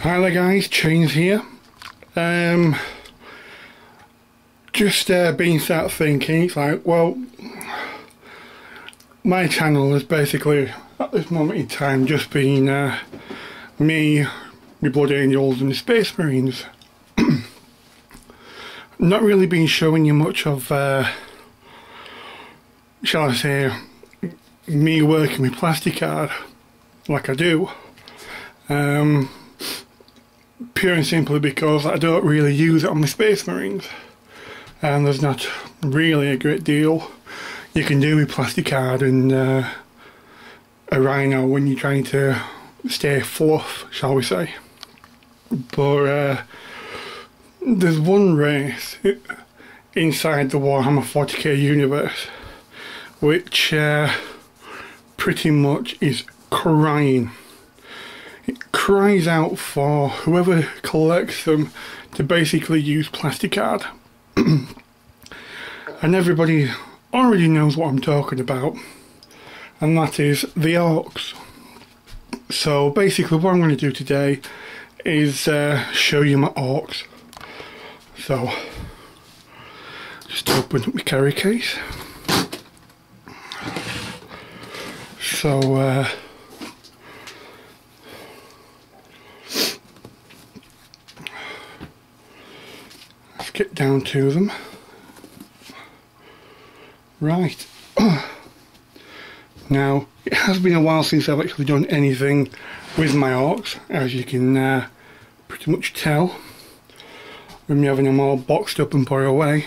Hi there guys, Chains here. Just been sat thinking, it's like, well, my channel has basically, at this moment in time, just been me, my Blood Angels and the Space Marines. Not really been showing you much of, shall I say, me working with plastic card, like I do. Pure and simply because I don't really use it on my Space Marines, and there's not really a great deal you can do with plastic card and a Rhino when you're trying to stay fluff, shall we say. But there's one race inside the Warhammer 40k universe which pretty much is crying. It cries out for whoever collects them to basically use plastic card. And everybody already knows what I'm talking about, and that is the Orks. So basically what I'm going to do today is show you my Orks. So just open up my carry case. So let's get down to them. Right. Now, it has been a while since I've actually done anything with my Orks, as you can pretty much tell with me having them all boxed up and put away.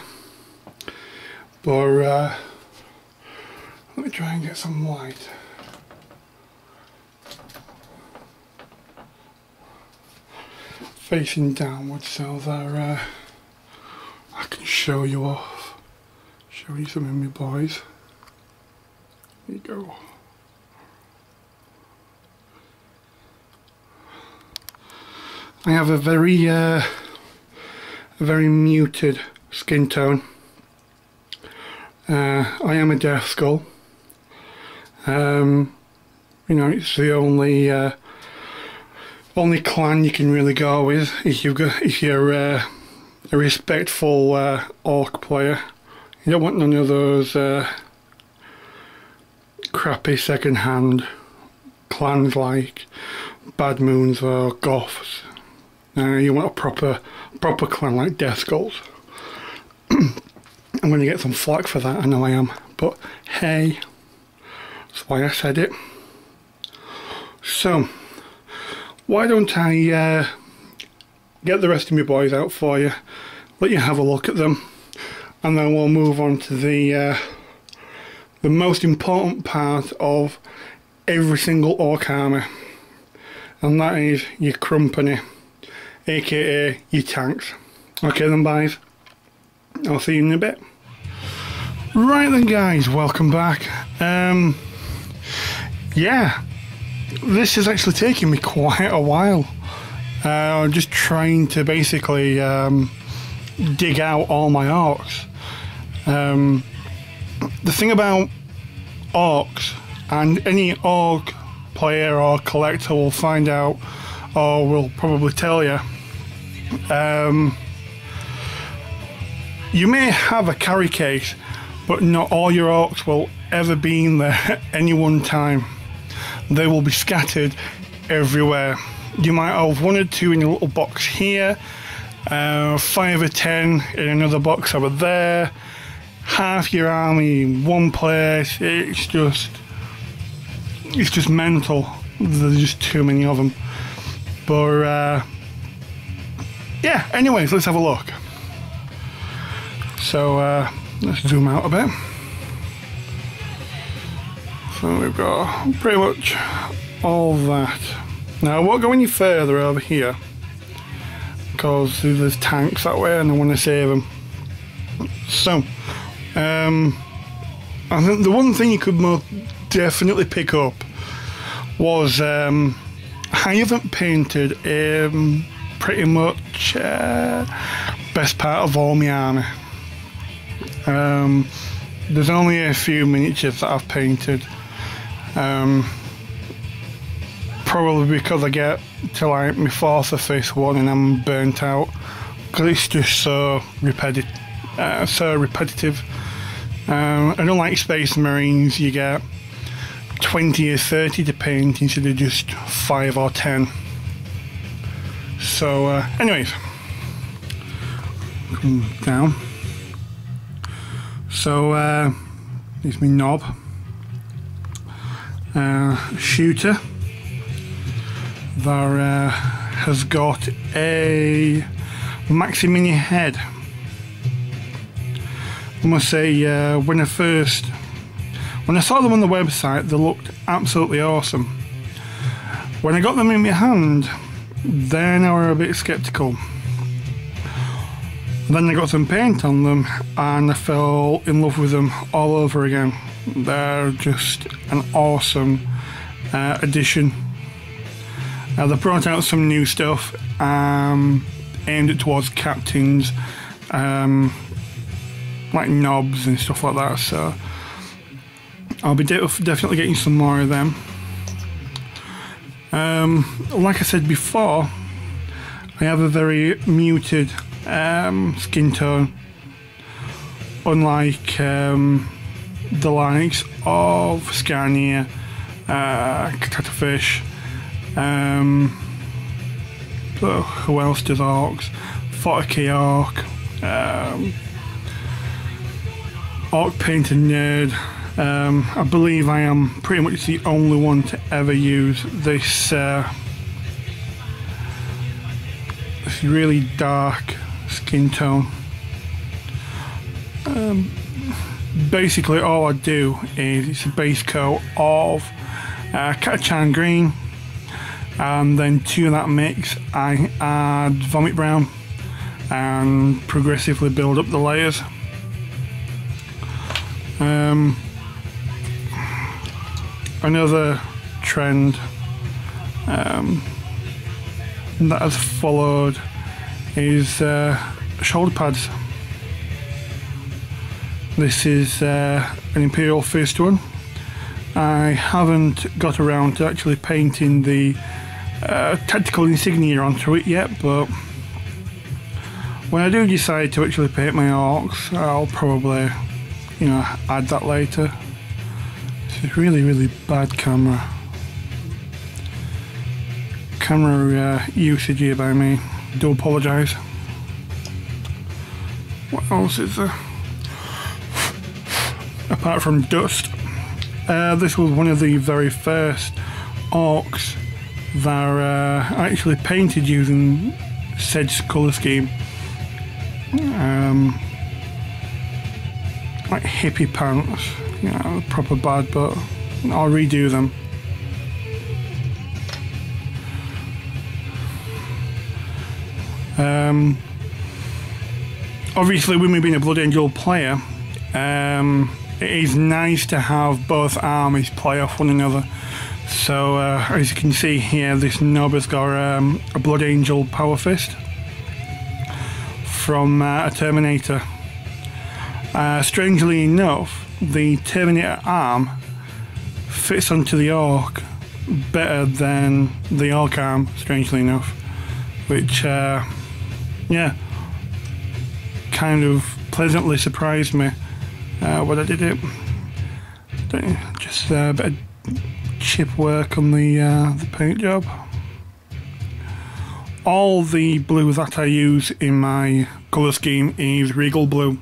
But let me try and get some light. Facing downwards so that I can show you off. Show you some of my boys. There you go. I have a very muted skin tone. I am a Death Skull. You know, it's the only clan you can really go with if you're a respectful orc player. You don't want none of those crappy second-hand clans like Bad Moons or Goths. You want a proper clan like Death Skulls. I'm going to get some flack for that, I know I am, but hey, that's why I said it. So, why don't I get the rest of my boys out for you, let you have a look at them, and then we'll move on to the most important part of every single orc army, and that is your company, aka your tanks. Okay then guys, I'll see you in a bit. Right then guys, welcome back. Yeah, this is actually taking me quite a while. I'm just trying to basically dig out all my Orks. The thing about Orks, and any Orc player or collector will find out, or will probably tell you, you may have a carry case, but not all your Orks will ever be in there at any one time. They will be scattered everywhere. You might have 1 or 2 in a little box here, 5 or 10 in another box over there, half your army in one place. It's just mental. There's just too many of them. But yeah, anyways, let's have a look. So let's zoom out a bit. So we've got pretty much all that. Now I won't go any further over here because there's tanks that way and I want to save them. So I think the one thing you could most definitely pick up was I haven't painted pretty much best part of all my army. There's only a few miniatures that I've painted. probably because I get to like my fourth or fifth one and I'm burnt out, because it's just so repetitive. I don't like Space Marines. You get 20 or 30 to paint instead of just 5 or 10. So anyways, come down. So there's my knob, shooter. There has got a Maxi Mini head. I must say, when I saw them on the website, they looked absolutely awesome. When I got them in my hand, then I were a bit skeptical. Then I got some paint on them and I fell in love with them all over again. They're just an awesome addition. They brought out some new stuff aimed towards captains, like knobs and stuff like that, so I'll be definitely getting some more of them. Like I said before, I have a very muted skin tone, unlike the likes of Scania, Catfish, who else does Orks? 40k Ork, Ork Painter Nerd. I believe I am pretty much the only one to ever use this really dark skin tone. Basically all I do is it's a base coat of Catachan green, and then to that mix I add vomit brown and progressively build up the layers. Another trend that has followed is shoulder pads. This is an Imperial Fist one. I haven't got around to actually painting the tactical insignia onto it yet, but when I do decide to actually paint my orcs, I'll probably, you know, add that later. It's a really bad camera usage here by me. Do apologise. What else is there? Apart from dust, this was one of the very first orcs that I actually painted using Sedge's colour scheme. Like hippie pants, you know, proper bad, but I'll redo them. Obviously, with me being a Blood Angel player, it is nice to have both armies play off one another. So, as you can see here, this knob has got a Blood Angel Power Fist from a Terminator. Strangely enough, the Terminator arm fits onto the Orc better than the Orc arm, strangely enough, which, yeah, kind of pleasantly surprised me when I did it. Just a bit of chip work on the paint job. All the blue that I use in my colour scheme is Regal Blue,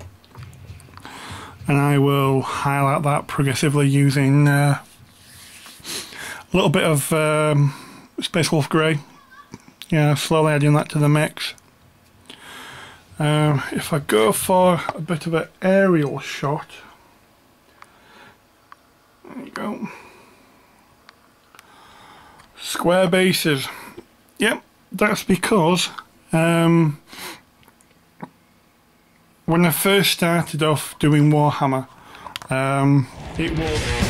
and I will highlight that progressively using a little bit of Space Wolf Grey. Yeah, slowly adding that to the mix. If I go for a bit of an aerial shot, there you go. Square bases. Yep, that's because when I first started off doing Warhammer, it was